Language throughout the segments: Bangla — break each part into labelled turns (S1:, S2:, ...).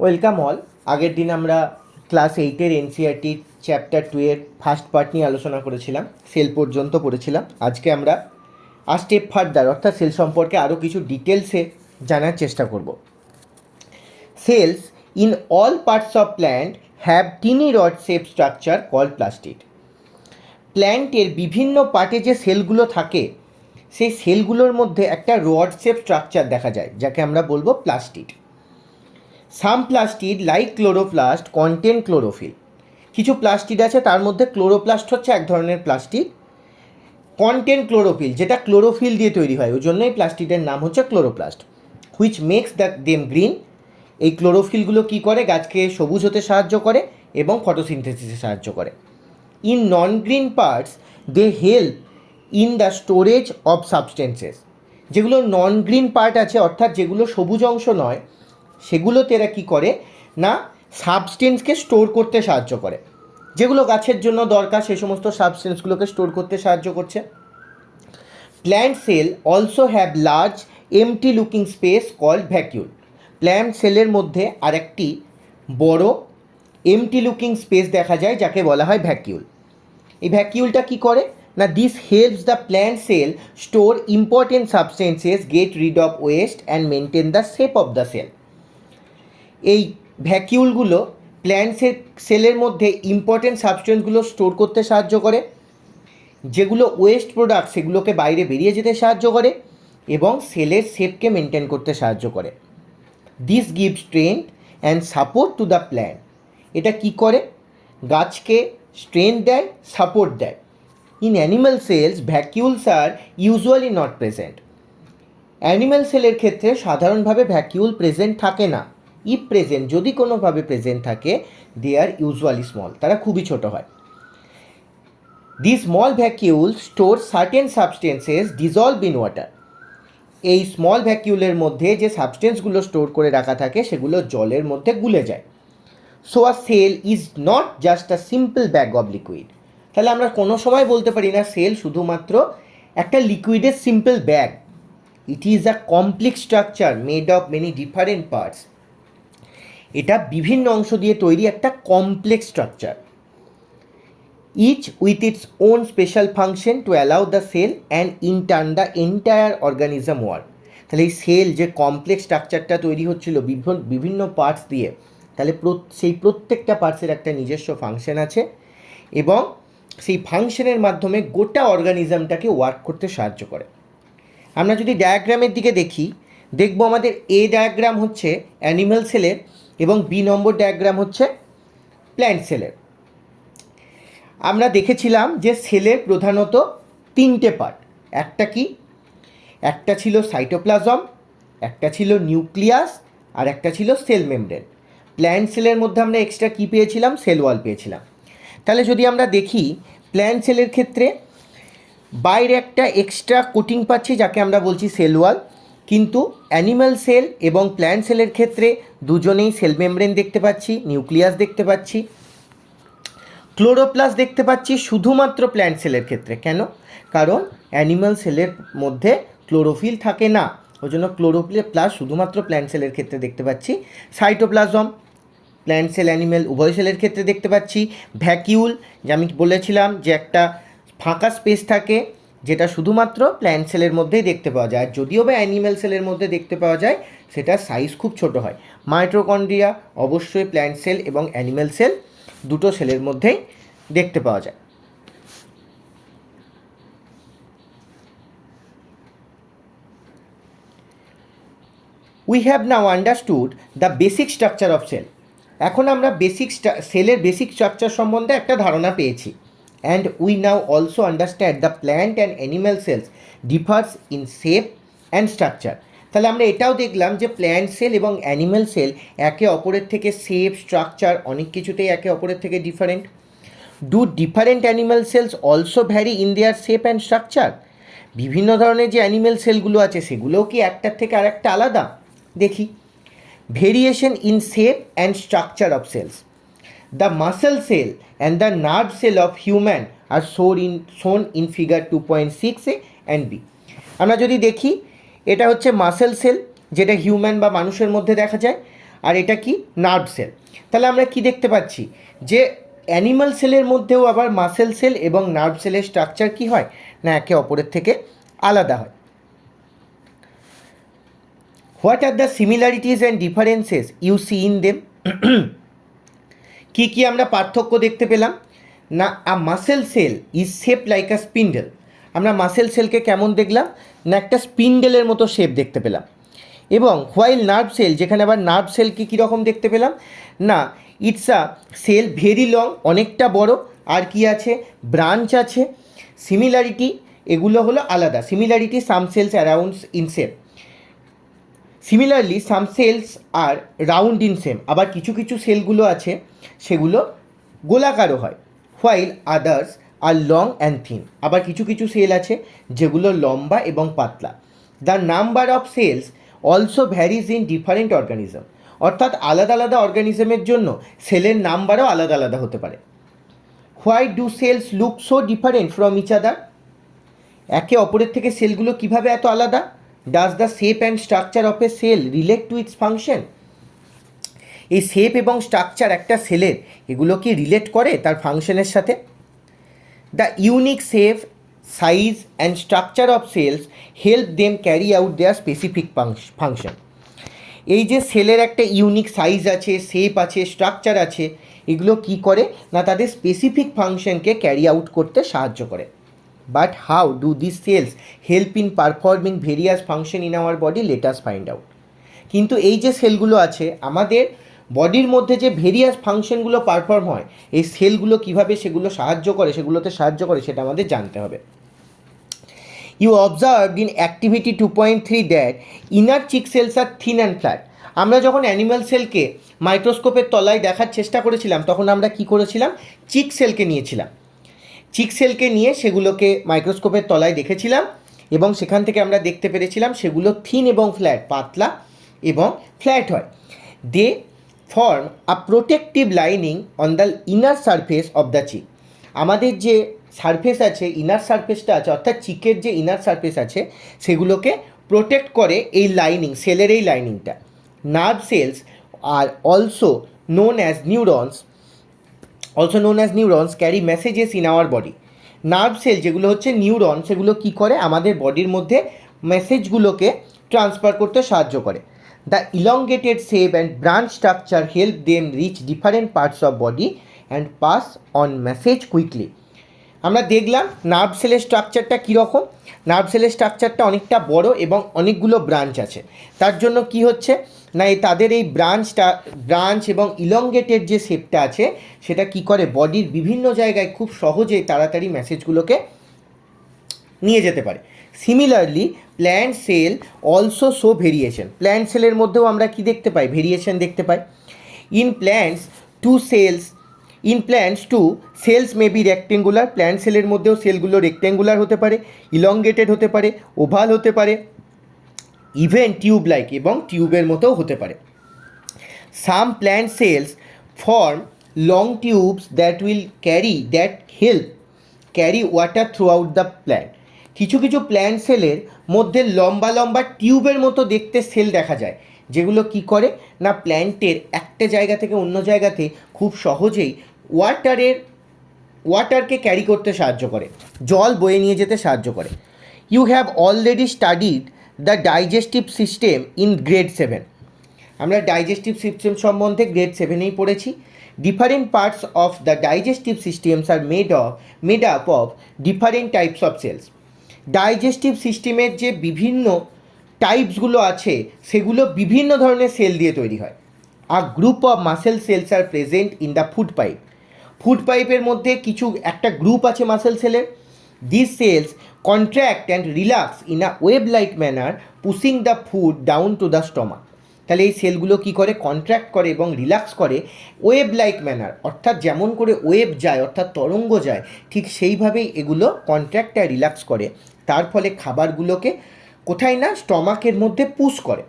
S1: Welcome all. আগের দিন আমরা ক্লাস 8-এর এনসিইআরটি চ্যাপ্টার 2-এর ফার্স্ট পার্ট নিয়ে আলোচনা করেছিলাম, সেল পর্যন্ত পড়েছিলাম। আজকে আমরা স্টেপ ফার্দার অর্থাৎ সেল সম্পর্কে আরও কিছু ডিটেলসে জানার চেষ্টা করব। Cells in all parts of plant have tiny rod shape structure called plastid. প্ল্যান্টের বিভিন্ন পার্টে যে সেলগুলো থাকে সেই সেলগুলোর মধ্যে একটা রড শেপ স্ট্রাকচার দেখা যায়, যাকে আমরা বলবো plastid. Some plastid like chloroplast contain chlorophyll. কিছু প্লাস্টিড আছে, তার মধ্যে ক্লোরোপ্লাস্ট হচ্ছে এক ধরনের প্লাস্টিড, কন্টেন ক্লোরোফিল যেটা ক্লোরোফিল দিয়ে তৈরি হয়, ওই জন্যই প্লাস্টিডের নাম হচ্ছে chloroplast. Which makes them green. এই ক্লোরোফিলগুলো কী করে? গাছকে সবুজ হতে সাহায্য করে এবং ফটোসিনথেসিসে সাহায্য করে। In non green parts they help in the storage of substances. যেগুলো নন গ্রিন পার্ট আছে অর্থাৎ যেগুলো সবুজ অংশ নয়, সেগুলোতে এরা কী করে না সাবস্টেন্সকে স্টোর করতে সাহায্য করে। যেগুলো গাছের জন্য দরকার সেই সমস্ত সাবস্টেন্সগুলোকে স্টোর করতে সাহায্য করছে। Plant cell also have large empty looking space called vacuole. Plant সেলের মধ্যে আরেকটি বড় এমটি লুকিং স্পেস দেখা যায়, যাকে বলা হয় ভ্যাকিউল। এই ভ্যাকিউলটা কী করে না this helps the plant cell store important substances, get rid of waste and maintain the shape of the cell. এই ভ্যাকিউলগুলো প্ল্যান্ট সেলের মধ্যে ইম্পর্টেন্ট সাবস্টেন্সগুলো স্টোর করতে সাহায্য করে, যেগুলো ওয়েস্ট প্রোডাক্ট সেগুলোকে বাইরে বেরিয়ে যেতে সাহায্য করে এবং সেলের শেপকে মেনটেন করতে সাহায্য করে। This give strength and support to the plant. এটা কি করে? গাছকে স্ট্রেংথ দেয়, সাপোর্ট দেয়। In animal cells vacuoles are usually not present. Animal সেলের ক্ষেত্রে সাধারণভাবে ভ্যাকিউল প্রেজেন্ট থাকে না। ইফ প্রেজেন্ট, যদি কোনোভাবে প্রেজেন্ট থাকে, দে আর ইউজুয়ালি স্মল, তারা খুবই ছোট হয়। The small vacuole store certain substances dissolve in water. এই স্মল ভ্যাকিউলের মধ্যে যে সাবস্টেন্সগুলো স্টোর করে রাখা থাকে সেগুলো জলের মধ্যে গুলে যায়। So a cell is not just a simple bag of liquid. তাহলে আমরা কোনো সময় বলতে পারি না সেল শুধুমাত্র একটা লিকুইডের simple bag. It is a complex structure made of many different parts. এটা বিভিন্ন অংশ দিয়ে তৈরি একটা complex structure, each with its own special function to allow the cell and in turn the entire organism work. তাহলে এই সেল যে কমপ্লেক্স স্ট্রাকচারটা তৈরি হচ্ছিল বিভিন্ন পার্টস দিয়ে, তাহলে সেই প্রত্যেকটা পার্টসের একটা নিজস্ব ফাংশন আছে এবং সেই ফাংশনের মাধ্যমে গোটা অর্গানিজমটাকে ওয়ার্ক করতে সাহায্য করে। আমরা যদি ডায়াগ্রামের দিকে দেখি, দেখব আমাদের এ ডায়াগ্রাম হচ্ছে অ্যানিম্যাল সেলের এবং বি নম্বর ডায়াগ্রাম হচ্ছে প্ল্যান্ট সেলের। আমরা দেখেছিলাম যে সেলের প্রধানত তিনটে পার্ট। একটা ছিল সাইটোপ্লাজম, একটা ছিল নিউক্লিয়াস, আর একটা ছিল সেল মেমব্রেন। প্ল্যান্ট সেলের মধ্যে আমরা এক্সট্রা কী পেয়েছিলাম? সেল ওয়াল পেয়েছিলাম। তাহলে যদি আমরা দেখি প্ল্যান্ট সেলের ক্ষেত্রে বাইরে একটা এক্সট্রা কোটিং পাচ্ছি, যাকে আমরা বলছি সেল ওয়াল। কিন্তু অ্যানিম্যাল সেল এবং প্ল্যান্ট সেলের ক্ষেত্রে দুজনেই সেল মেমব্রেন দেখতে পাচ্ছি, নিউক্লিয়াস দেখতে পাচ্ছি, ক্লোরোপ্লাস্ট দেখতে পাচ্ছি শুধুমাত্র প্ল্যান্ট সেলের ক্ষেত্রে। কেন? কারণ অ্যানিম্যাল সেলের মধ্যে ক্লোরোফিল থাকে না, ওই জন্য ক্লোরোপ্লাস্ট শুধুমাত্র প্ল্যান্ট সেলের ক্ষেত্রে দেখতে পাচ্ছি। সাইটোপ্লাজম প্ল্যান্ট সেল অ্যানিম্যাল উভয় সেলের ক্ষেত্রে দেখতে পাচ্ছি। ভ্যাকিউল, যে আমি বলেছিলাম যে একটা ফাঁকা স্পেস থাকে যেটা শুধুমাত্র প্ল্যান্ট সেলের মধ্যেই দেখতে পাওয়া যায়, আর যদিও বা অ্যানিম্যাল সেলের মধ্যে দেখতে পাওয়া যায় সেটার সাইজ খুব ছোট হয়। মাইটোকন্ড্রিয়া অবশ্যই প্ল্যান্ট সেল এবং অ্যানিম্যাল সেল দুটো সেলের মধ্যেই দেখতে পাওয়া যায়। We have now understood the basic structure of cell. এখন আমরা সেলের বেসিক স্ট্রাকচার সম্বন্ধে একটা ধারণা পেয়েছি। And we now also understand the plant and animal cells differs in shape and structure. তাহলে আমরা এটাও দেখলাম যে প্ল্যান্ট সেল এবং অ্যানিম্যাল সেল একে অপরের থেকে শেপ, স্ট্রাকচার অনেক কিছুতেই একে অপরের থেকে different. Do different animal cells also vary in their shape and structure? বিভিন্ন ধরনের যে অ্যানিম্যাল সেলগুলো আছে সেগুলোও কি একটার থেকে আরেকটা আলাদা? দেখি। Variation in shape and structure of cells. The muscle cell and the nerve cell of human are shown in figure 2.6 and B. আমরা যদি দেখি, এটা হচ্ছে মাসেল সেল যেটা হিউম্যান বা মানুষের মধ্যে দেখা যায়, আর এটা কি নার্ভ সেল। তাহলে আমরা কি দেখতে পাচ্ছি যে অ্যানিমাল সেলের মধ্যেও আবার মাসেল সেল এবং নার্ভ সেলের স্ট্রাকচার কি হয় না একে অপরের থেকে আলাদা হয়। What are the similarities and differences you see in them? কী কী আমরা পার্থক্য দেখতে পেলাম না? A muscle cell is shape like a spindle. আমরা মাসেল সেলকে কেমন দেখলাম না একটা স্পিন্ডেলের মতো শেপ দেখতে পেলাম। এবং হোয়াইল নার্ভ সেল, যেখানে আবার নার্ভ সেলকে কীরকম দেখতে পেলাম না it's a cell very long, অনেকটা বড়, আর কি আছে ব্রাঞ্চ আছে। সিমিলারিটি এগুলো হলো আলাদা। Similarity some cells are round in shape, similarly some cells are round in same, আবার কিছু কিছু সেলগুলো আছে সেগুলো গোলাকারও হয়। While others are long and thin, আবার কিছু কিছু সেল আছে যেগুলো লম্বা এবং পাতলা। The number of cells also varies in different organism, অর্থাৎ আলাদা আলাদা অর্গানিজমের জন্য সেলের নাম্বারও আলাদা আলাদা হতে পারে। Why do cells look so different from each other? একে অপরের থেকে সেলগুলো কিভাবে এত আলাদা? Does the shape and structure of a cell relate to its function? এই শেপ এবং স্ট্রাকচার একটা সেলের এগুলো কি রিলেট করে তার ফাংশনের সাথে? The unique shape, size and structure of cells help them carry out their specific function. এই যে সেলের একটা ইউনিক সাইজ আছে, শেপ আছে, স্ট্রাকচার আছে, এগুলো কি করে না তাদের স্পেসিফিক ফাংশনকে ক্যারি আউট করতে সাহায্য করে। But how do this cells help in performing various function in our body? Let us find out. কিন্তু এই যে সেলগুলো আছে আমাদের বডির মধ্যে যে ভেরিয়াস ফাংশনগুলো পারফর্ম হয়, এই সেলগুলো কিভাবে সেগুলোতে সাহায্য করে সেটা আমাদের জানতে হবে। You observed in activity 2.3 that inner cheek cells are thin and flat. আমরা যখন অ্যানিম্যাল সেলকে মাইক্রোস্কোপের তলায় দেখার চেষ্টা করেছিলাম তখন আমরা কি করেছিলাম, চিক সেলকে নিয়েছিলাম। চিক সেলকে নিয়ে সেগুলোকে মাইক্রোস্কোপের তলায় দেখেছিলাম এবং সেখান থেকে আমরা দেখতে পেরেছিলাম সেগুলো থিন এবং ফ্ল্যাট, পাতলা এবং ফ্ল্যাট হয়। They form a protective lining on the inner surface of the cheek. আমাদের যে সারফেস আছে, ইনার সারফেসটা আছে, অর্থাৎ চিকের যে ইনার সারফেস আছে সেগুলোকে প্রোটেক্ট করে এই লাইনিং, সেলের এই লাইনিংটা। Nerve cells are also known as neurons carry messages in our body. Nerve cell যেগুলো হচ্ছে নিউরন, সেগুলো কি করে আমাদের বডির মধ্যে মেসেজগুলোকে ট্রান্সফার করতে সাহায্য করে। The elongated shape and branch structure help them reach different parts of body and pass on message quickly. আমরা দেখলাম নার্ভ সেলের স্ট্রাকচারটা কীরকম। নার্ভ সেলের স্ট্রাকচারটা অনেকটা বড় এবং অনেকগুলো ব্রাঞ্চ আছে। তার জন্য কি হচ্ছে না তাদের এই ব্রাঞ্চ এবং ইলংগেটেড যে শেপটা আছে সেটা কি করে বডির বিভিন্ন জায়গায় খুব সহজেই তাড়াতাড়ি মেসেজগুলোকে নিয়ে যেতে পারে। Similarly plant cell also show variation. Plant সেলের মধ্যেও আমরা কি দেখতে পাই, ভেরিয়েশন দেখতে পাই। In plants to cells may be rectangular. Plant সেলের মধ্যেও সেলগুলো রেক্টেঙ্গুলার হতে পারে, ইলংগেটেড হতে পারে, ওভাল হতে পারে, ইভেন টিউব লাইক এবং টিউবের মতোও হতে পারে। Some plant cells form long tubes that help carry water throughout the plant. কিছু কিছু প্ল্যান্ট সেলের মধ্যে লম্বা লম্বা টিউবের মতো দেখতে সেল দেখা যায়, যেগুলো কি করে না প্ল্যান্টের একটা জায়গা থেকে অন্য জায়গাতে খুব সহজেই ওয়াটারকে ক্যারি করতে সাহায্য করে, জল বয়ে নিয়ে যেতে সাহায্য করে। You have already studied the digestive system in grade 7। আমরা ডাইজেস্টিভ সিস্টেম সম্বন্ধে গ্রেড 7-এই পড়েছি। Different parts of the digestive systems are made up of different types of cells. Digestive সিস্টেমের যে বিভিন্ন টাইপসগুলো আছে সেগুলো বিভিন্ন ধরনের সেল দিয়ে তৈরি হয়। A group of muscle cells are present in the food pipe. Food পাইপের মধ্যে একটা গ্রুপ আছে মাসেল সেলের। This cells contract and relax in a wave like manner pushing the food down to the stomach. তাহলে এই সেলগুলো কী করে, কন্ট্র্যাক্ট করে এবং রিল্যাক্স করে ওয়েব লাইক ম্যানার, অর্থাৎ যেমন করে ওয়েব যায় অর্থাৎ তরঙ্গ যায় ঠিক সেইভাবেই এগুলো কন্ট্র্যাক্ট আর রিল্যাক্স করে। তার ফলে খাবারগুলোকে কোথায় না স্টমাকের মধ্যে পুশ করে।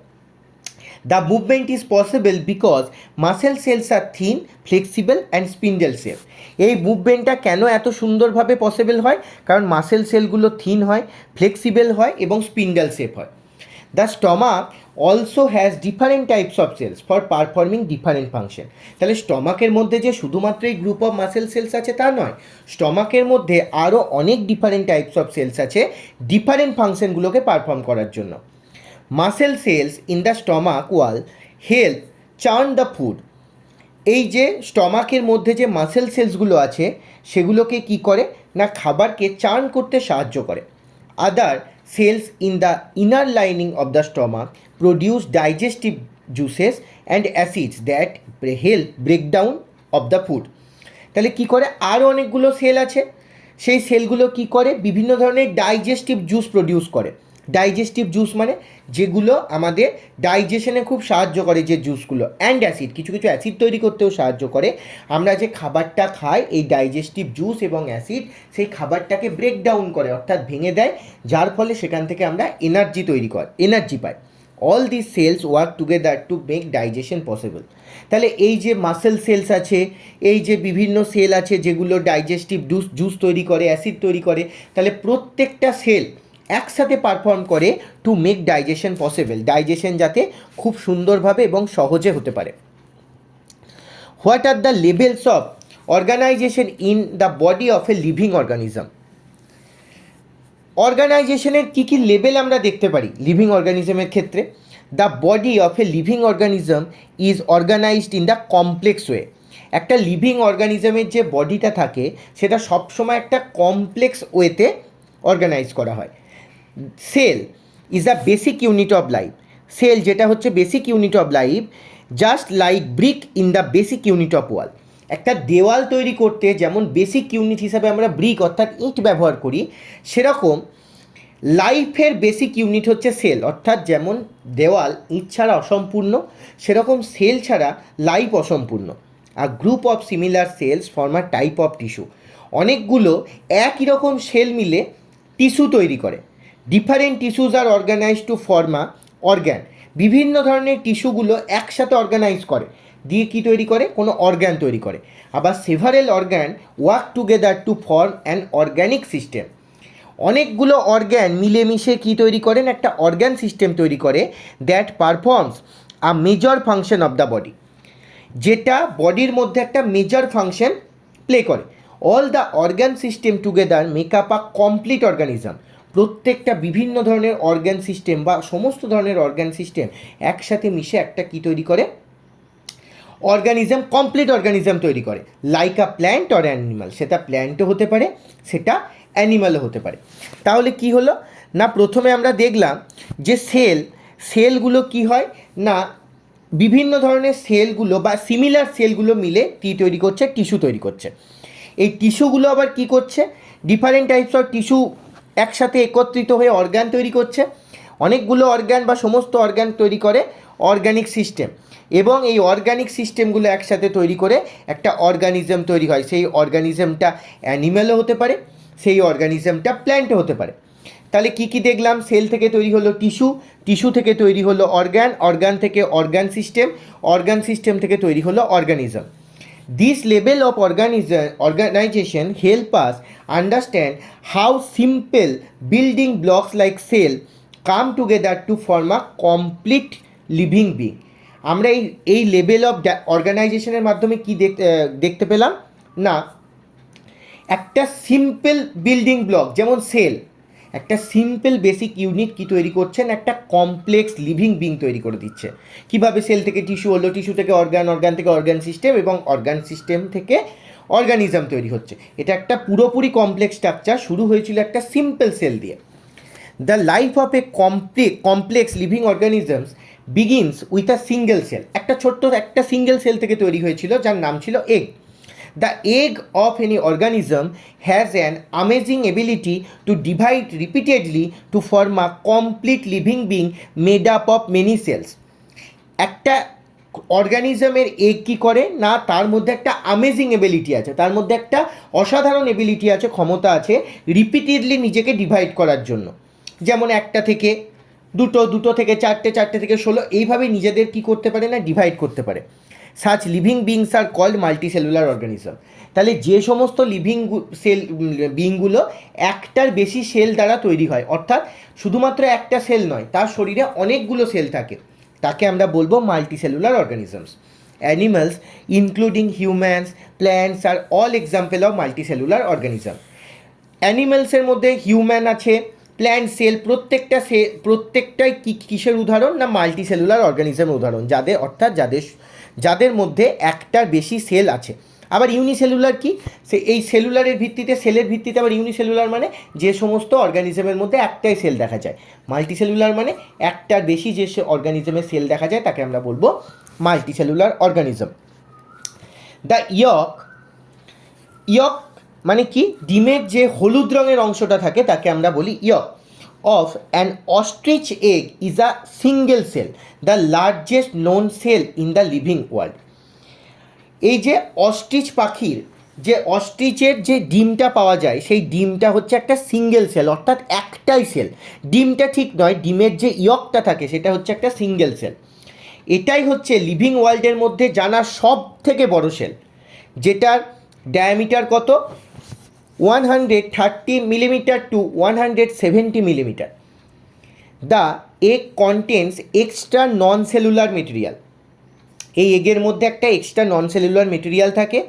S1: The movement is possible because muscle cells are thin, flexible and spindle shape. এই মুভমেন্টটা কেন এত সুন্দরভাবে পসিবল হয়, কারণ মাসেল সেলগুলো থিন হয়, ফ্লেক্সিবল হয় এবং স্পিন্ডেল শেপ হয়। The stomach also has different types of cells for performing different function. তাহলে স্টমাকের মধ্যে যে শুধুমাত্র এই গ্রুপ অফ মাসেল সেলস আছে তা নয়, স্টমাকের মধ্যে আরও অনেক ডিফারেন্ট টাইপস অফ সেলস আছে ডিফারেন্ট ফাংশনগুলোকে পারফর্ম করার জন্য। Muscle cells in the stomach wall help churn the food. এই যে স্টমাকের মধ্যে যে মাসেল সেলসগুলো আছে সেগুলোকে কি করে না খাবারকে চার্ন করতে সাহায্য করে। আদার cells in the inner lining of the stomach produce digestive juices and acids that help break down of the food। তাহলে কি করে, আরও অনেকগুলো সেল আছে, সেই সেলগুলো কি করে বিভিন্ন ধরনের ডাইজেস্টিভ জুস প্রডিউস করে। ডাইজেস্টিভ জুস মানে যেগুলো আমাদের ডাইজেশনে খুব সাহায্য করে যে জুসগুলো, অ্যান্ড অ্যাসিড, কিছু কিছু অ্যাসিড তৈরি করতেও সাহায্য করে। আমরা যে খাবারটা খাই এই ডাইজেস্টিভ জুস এবং অ্যাসিড সেই খাবারটাকে ব্রেক ডাউন করে, অর্থাৎ ভেঙে দেয়, যার ফলে সেখান থেকে আমরা energy pi. All this cells work together two make digestion possible. তাহলে এই যে মাসেল সেলস আছে, এই যে বিভিন্ন সেল আছে যেগুলো ডাইজেস্টিভ জুস তৈরি করে, অ্যাসিড তৈরি করে, তাহলে প্রত্যেকটা সেল একসাথে পারফর্ম করে to make digestion possible, digestion যাতে খুব সুন্দরভাবে এবং সহজে হতে পারে। What are the levels of organisation in the body of a living organism. অর্গানাইজেশনের কী কী লেভেল আমরা দেখতে পারি লিভিং অর্গানিজমের ক্ষেত্রে। The body of a living organism is organised in the complex way. একটা লিভিং অর্গানিজমের যে বডিটা থাকে সেটা সবসময় একটা কমপ্লেক্স ওয়েতে অর্গানাইজ করা হয়। Cell is a basic unit of life. Cell যেটা হচ্ছে basic unit of life, just like brick in the basic unit of wall. একটা দেওয়াল তৈরি করতে যেমন বেসিক ইউনিট হিসাবে আমরা ব্রিক অর্থাৎ ইট ব্যবহার করি, সেরকম লাইফের বেসিক ইউনিট হচ্ছে সেল। অর্থাৎ যেমন দেওয়াল ইট ছাড়া অসম্পূর্ণ, সেরকম সেল ছাড়া লাইফ অসম্পূর্ণ। Are group of similar cells form a type of tissue. অনেকগুলো একই রকম সেল মিলে টিস্যু তৈরি করে। Different tissues are organise to form a organ. বিভিন্ন ধরনের টিস্যুগুলো একসাথে অর্গানাইজ করে দিয়ে কী তৈরি করে, কোনো অর্গ্যান তৈরি করে। আবার several organ work together to form an organic system. অনেকগুলো অর্গ্যান মিলেমিশে কী তৈরি করেন, একটা অর্গ্যান সিস্টেম তৈরি করে, that performs a major function of the body, যেটা বডির মধ্যে একটা মেজর ফাংশন প্লে করে। All the organ system together make up a complete organism. প্রত্যেকটা বিভিন্ন ধরনের অর্গ্যান সিস্টেম বা সমস্ত ধরনের অর্গ্যান সিস্টেম একসাথে মিশে একটা কী তৈরি করে, অর্গানিজম, কমপ্লিট অর্গানিজম তৈরি করে। Like a plant or animal, সেটা প্ল্যান্টও হতে পারে, সেটা অ্যানিমালও হতে পারে। তাহলে কি হলো না, প্রথমে আমরা দেখলাম যে সেলগুলো কি হয় না, বিভিন্ন ধরনের সেলগুলো বা সিমিলার সেলগুলো মিলে কী তৈরি করছে, টিস্যু তৈরি করছে। এই টিস্যুগুলো আবার কি করছে, ডিফারেন্ট টাইপস অফ টিস্যু একসাথে একত্রিত হয়ে অর্গান তৈরি করছে। অনেকগুলো অর্গান বা সমস্ত অর্গান তৈরি করে অর্গানিক সিস্টেম, এবং এই অর্গানিক সিস্টেমগুলো একসাথে তৈরি করে একটা অর্গানিজম তৈরি হয়। সেই অর্গানিজমটা অ্যানিম্যালও হতে পারে, সেই অর্গানিজমটা প্ল্যান্টও হতে পারে। তাহলে কি কি দেখলাম, সেল থেকে তৈরি হলো টিস্যু, টিস্যু থেকে তৈরি হলো অর্গান, অর্গান থেকে অর্গান সিস্টেম থেকে তৈরি হলো organism. This level of organization help us understand how simple building blocks like cell come together to form a complete living being। আমরা এই লেভেল অফ অর্গানাইজেশনের মাধ্যমে কি দেখতে পেলাম না, একটা সিম্পল বিল্ডিং ব্লক যেমন সেল, একটা সিম্পল বেসিক ইউনিট কি তৈরি করছেন, একটা কমপ্লেক্স লিভিং বিং তৈরি করে দিচ্ছে। কিভাবে সেল থেকে টিস্যু হলো, টিস্যু থেকে অর্গান, অর্গান থেকে অর্গান সিস্টেম, এবং অর্গান সিস্টেম থেকে অর্গানিজম তৈরি হচ্ছে। এটা একটা পুরোপুরি কমপ্লেক্স স্ট্রাকচার, শুরু হয়েছিল একটা সিম্পল সেল দিয়ে। The life of A complex living organisms begins with a single sell. একটা সিঙ্গেল সেল থেকে তৈরি হয়েছিল যার নাম ছিল egg. The egg of any organism has an amazing ability to divide repeatedly to form a complete living being made up of many cells। একটা অর্গানিজমের এগ কী করে না, তার মধ্যে একটা আমেজিং এবিলিটি আছে, তার মধ্যে একটা অসাধারণ এবিলিটি আছে, ক্ষমতা আছে রিপিটেডলি নিজেকে ডিভাইড করার জন্য। যেমন একটা থেকে দুটো, দুটো থেকে চারটে, চারটে থেকে 16, এইভাবে নিজেদের কী করতে পারে না, ডিভাইড করতে পারে। Such living beings are called multicellular organism. তাহলে যে সমস্ত লিভিং সেল বিংগুলো একটার বেশি সেল দ্বারা তৈরি হয়, অর্থাৎ শুধুমাত্র একটা সেল নয়, তার শরীরে অনেকগুলো সেল থাকে, তাকে আমরা বলবো multicellular organisms. Animals including humans, plants are all example of multicellular organism. অ্যানিমালসের মধ্যে হিউম্যান আছে, প্ল্যান্ট সেল, প্রত্যেকটাই কিসের উদাহরণ? না মাল্টিসেলুলার অর্গানিজমের উদাহরণ, যাদের মধ্যে একটার বেশি সেল আছে। আবার ইউনিসেলুলার কি? এই সেলুলারের ভিত্তিতে, সেলের ভিত্তিতে আবার ইউনিসেলুলার মানে যে সমস্ত অর্গানিজমের মধ্যে একটাই সেল দেখা যায়। মাল্টিসেলুলার মানে একটার বেশি যে অর্গানিজমের সেল দেখা যায় তাকে আমরা বলবো মাল্টিসেলুলার অর্গানিজম। দ্য ইয়ক মানে কি? ডিমের যে হলুদ রঙের অংশটা থাকে তাকে আমরা বলি yolk of an ostrich egg is a single cell, the largest known cell in the living world. এই যে অস্ট্রিচ পাখির, যে অস্ট্রিচের যে ডিমটা পাওয়া যায়, সেই ডিমটা হচ্ছে একটা সিঙ্গেল সেল, অর্থাৎ একটাই সেল। ডিমটা ঠিক নয়, ডিমের যে ইয়কটা থাকে সেটা হচ্ছে একটা সিঙ্গেল সেল। এটাই হচ্ছে লিভিং ওয়ার্ল্ডের মধ্যে জানা সব থেকে বড় সেল, যেটার ডায়ামিটার কত? 130 millimetre to 170 millimetre. The egg contains extra non cellular material. এই এগের মধ্যে একটা এক্সট্রা নন সেলুলার মেটেরিয়াল থাকে,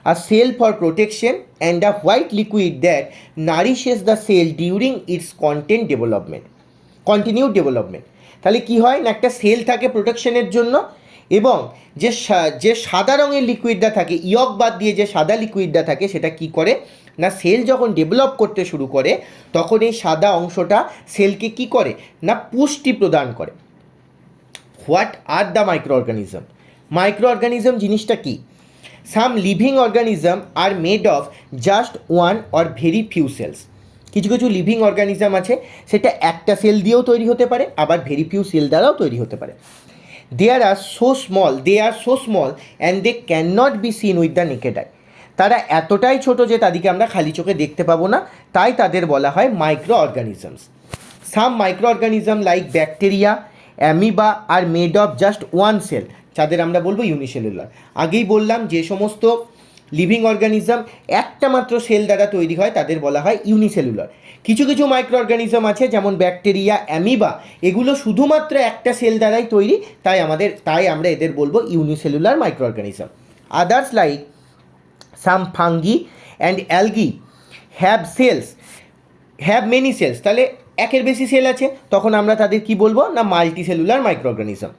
S1: আর shell for protection and a white liquid that nourishes the cell during its continued development. তাহলে কি হয়? না একটা সেল থাকে প্রোটেকশনের জন্য, এবং যে সাদা রঙের লিকুইডটা থাকে, ইয়ক বাদ দিয়ে যে সাদা লিকুইডটা থাকে, সেটা কি করে? না সেল যখন ডেভেলপ করতে শুরু করে তখন এই সাদা অংশটা সেলকে কি করে? না পুষ্টি প্রদান করে। What are the micro organism? Micro organism জিনিসটা কি? Some living organism are made of just one or very few cells. কিছু কিছু লিভিং অর্গানিজম আছে সেটা একটা সেল দিয়েও তৈরি হতে পারে, আবার ভেরি ফিউ সেল দ্বারাও তৈরি হতে পারে। They are so small and they can not be seen with the naked eye. তারা এতটাই ছোট যে তাদেরকে আমরা খালি চোখে দেখতে পাবো না, তাই তাদের বলা হয় micro organisms. Some micro organism like bacteria, amoeba are made of just one cell, যাদের আমরা বলবো ইউনিসেলুলার। আগেই বললাম যে সমস্ত লিভিং অর্গানিজম একটা মাত্র সেল দ্বারা তৈরি হয় তাদের বলা হয় ইউনিসেলুলার। কিছু কিছু মাইক্রো অর্গানিজম আছে যেমন ব্যাকটেরিয়া, অ্যামিবা, এগুলো শুধুমাত্র একটা সেল দ্বারাই তৈরি, তাই আমরা এদের বলবো unicellular micro organism. Others like some fungi and algae have many cells. তাহলে একের বেশি সেল আছে, তখন আমরা তাদের কি বলবো? না multicellular micro organism.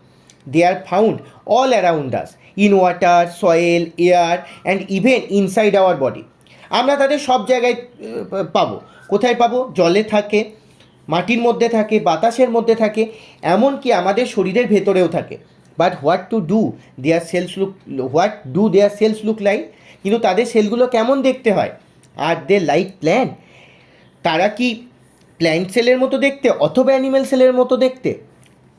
S1: They are found all around us in water, soil, air and even inside our body. আমরা তাদের সব জায়গায় পাবো। কোথায় পাবো? জলে থাকে, মাটির মধ্যে থাকে, বাতাসের মধ্যে থাকে, এমনকি আমাদের শরীরের ভেতরেও থাকে। But what do their cells look like? কিন্তু তাদের সেলগুলো কেমন দেখতে হয়? Are they like plant? তারা কি প্ল্যান্ট সেলের মতো দেখতে, অথবা অ্যানিম্যাল সেলের মতো দেখতে,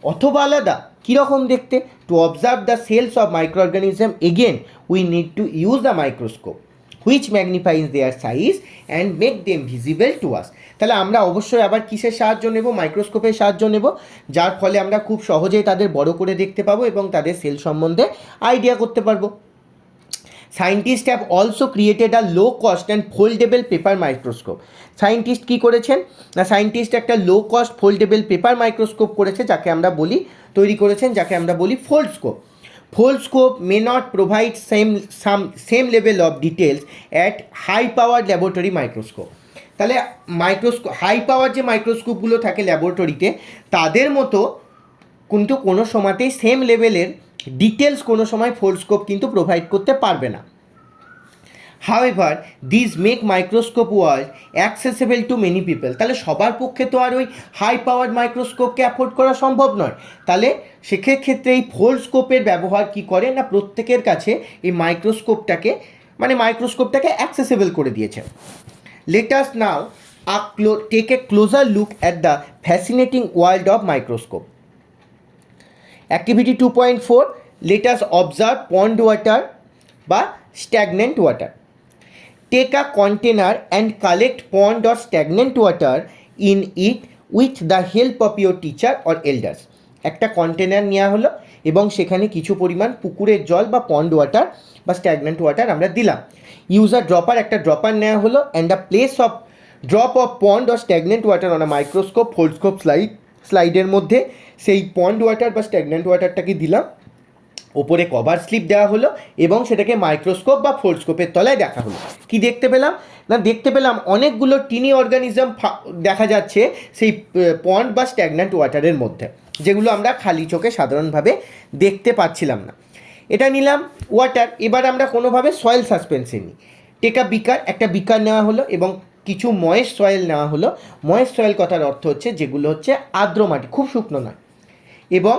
S1: অথবা আলাদা? কীরকম দেখতে? To observe the cells of micro organism again we need to use the microscope which magnifies their size and make them visible to us. তাহলে আমরা অবশ্যই আবার কিসের সাহায্য নেব? মাইক্রোস্কোপের সাহায্য নেব, যার ফলে আমরা খুব সহজেই তাদের বড় করে দেখতে পাবো এবং তাদের সেল সম্বন্ধে আইডিয়া করতে পারবো। Scientist have also created a low cost and foldable paper microscope. Scientist কী করেছেন? না সায়েন্টিস্ট একটা low cost foldable paper microscope তৈরি করেছেন, যাকে আমরা বলি Foldscope. Foldscope may not provide same level of details at high power laboratory microscope. তাহলে হাই পাওয়ার যে মাইক্রোস্কোপগুলো থাকে ল্যাবরেটরিতে, তাদের মতো কিন্তু কোনো সময়তেই সেম লেভেলের ডিটেলস কোনো সময় ফোল্ডস্কোপ কিন্তু প্রোভাইড করতে পারবে না। However this make microscope world accessible to many people. তাহলে সবার পক্ষে তো আর ওই হাই পাওয়ার মাইক্রোস্কোপকে অ্যাফোর্ড করা সম্ভব নয়। তাহলে সেক্ষেত্রে এই ফোল্ডস্কোপের ব্যবহার কি করে? না প্রত্যেকের কাছে এই মাইক্রোস্কোপটাকে অ্যাক্সেসেবল করে দিয়েছে। Let us now take a closer look at the fascinating world of microscope. Activity 2.4, let us observe pond water বা stagnant water. Take a container and collect pond or stagnant water in it with the help of your teacher or elders. একটা কন্টেনার নেওয়া হলো, এবং সেখানে কিছু পরিমাণ পুকুরের জল বা পন্ড ওয়াটার বা স্ট্যাগন্যান্ট ওয়াটার আমরা দিলাম। ইউজার ড্রপার, একটা ড্রপার নেওয়া হলো and the place of drop of pond or stagnant water on a microscope Foldscope স্লাইডের মধ্যে সেই পন্ড ওয়াটার বা স্ট্যাগন্যান্ট ওয়াটারটাকে দিলাম, ওপরে কভার স্লিপ দেওয়া হলো এবং সেটাকে মাইক্রোস্কোপ বা ফোল্ডস্কোপের তলায় দেখা হলো। কি দেখতে পেলাম না, দেখতে পেলাম অনেকগুলো টিনি অর্গানিজম দেখা যাচ্ছে সেই পন্ড বা স্ট্যাগন্যান্ট ওয়াটারের মধ্যে, যেগুলো আমরা খালি চোখে সাধারণভাবে দেখতে পাচ্ছিলাম না। এটা নিলাম ওয়াটার। এবার আমরা কোনোভাবে সয়েল সাসপেনশন নিই। টেকা বিকার, একটা বিকার নেওয়া হলো এবং কিছু ময়েস্ট সয়েল নেওয়া হলো। ময়েস্ট সয়েল কথার অর্থ হচ্ছে যেগুলো হচ্ছে আর্দ্র মাটি, খুব শুকনো নয়। এবং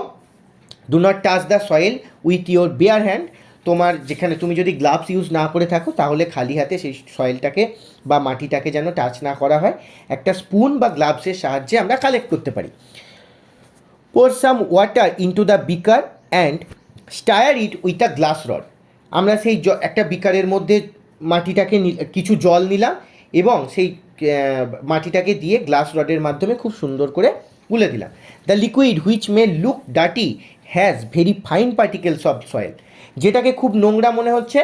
S1: do not touch the soil with your bare hand. তোমার যেখানে তুমি যদি গ্লাভস ইউজ না করে থাকো তাহলে খালি হাতে সেই সয়েলটাকে বা মাটিটাকে যেন টাচ না করা হয়। একটা স্পুন বা গ্লাভসের সাহায্যে আমরা কালেক্ট করতে পারি। Pour some water into the beaker and stir it with a glass rod. আমরা সেই একটা বিকারের মধ্যে মাটিটাকে কিছু জল নিলাম এবং সেই মাটিটাকে দিয়ে গ্লাস রডের মাধ্যমে খুব সুন্দর করে গুলে দিলাম। The liquid which may look dirty has very fine particles of soil. যেটাকে খুব নোংরা মনে হচ্ছে,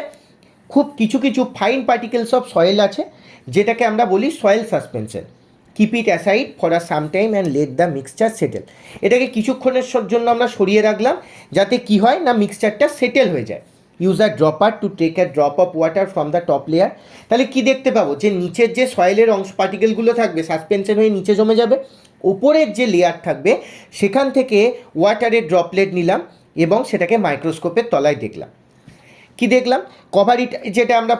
S1: খুব কিছু কিছু ফাইন পার্টিকেলস অফ সয়েল আছে, যেটাকে আমরা বলি soil suspension. Keep it aside for a some time and let the mixture settle. এটাকে কিছুক্ষণের জন্য আমরা সরিয়ে রাখলাম, যাতে কি হয় না মিক্সচারটা সেটেল হয়ে যায়। Use a dropper to take a drop of water from the top layer. তাহলে কি দেখতে পাবো, যে নিচের যে সয়েলের অংশ পার্টিকেলগুলো থাকবে সাসপেনশন হয়ে নিচে জমে যাবে, ওপরের যে লেয়ার থাকবে সেখান থেকে ওয়াটারের ড্রপলেট নিলাম এবং সেটাকে মাইক্রোস্কোপের তলায় দেখলাম। কি দেখলাম, কভার ইট, যেটা আমরা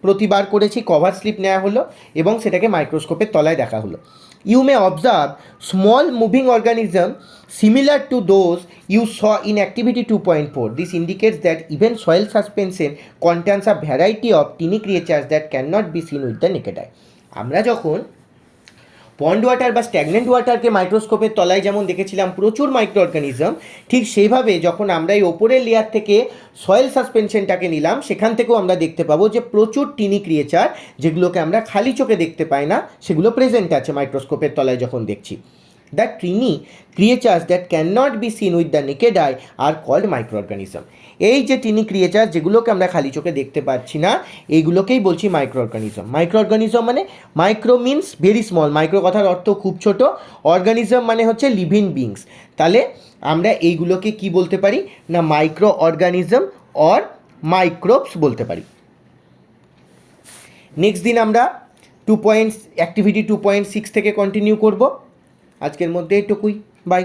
S1: প্রতিবার করেছি, কভার স্লিপ নেওয়া হলো এবং সেটাকে মাইক্রোস্কোপের তলায় দেখা হলো। You may observe small moving organism similar to those you saw in activity 2.4. This indicates that even soil suspension contains a variety of tiny creatures that can not be seen with the naked eye. আমরা যখন পন্ড ওয়াটার বা স্ট্যাগন্যান্ট ওয়াটারকে মাইক্রোস্কোপের তলায় যেমন দেখেছিলাম প্রচুর মাইক্রো অর্গানিজম, ঠিক সেইভাবে যখন আমরা এই ওপরের লেয়ার থেকে সয়েল সাসপেনশনটাকে নিলাম, সেখান থেকেও আমরা দেখতে পাবো যে প্রচুর টিনি ক্রিয়েচার, যেগুলোকে আমরা খালি চোখে দেখতে পাই না, সেগুলো প্রেজেন্ট আছে মাইক্রোস্কোপের তলায় যখন দেখছি। The tiny creatures that can not be seen with the naked eye are called micro organism. এই যে টিনি ক্রিয়েচার যেগুলোকে আমরা খালি চোখে দেখতে পাচ্ছি না, এইগুলোকেই বলছি মাইক্রো অর্গানিজম। মাইক্রো অর্গানিজম মানে micro means very small, micro কথার অর্থ খুব ছোট, অর্গানিজম মানে হচ্ছে লিভিং বিংস। তাহলে আমরা এইগুলোকে কি বলতে পারি না মাইক্রো অর্গানিজম অর মাইক্রোবস বলতে পারি। নেক্সট দিন আমরা অ্যাক্টিভিটি 2.6 থেকে কন্টিনিউ করব। আজকের মধ্যে এটুকুই, বাই।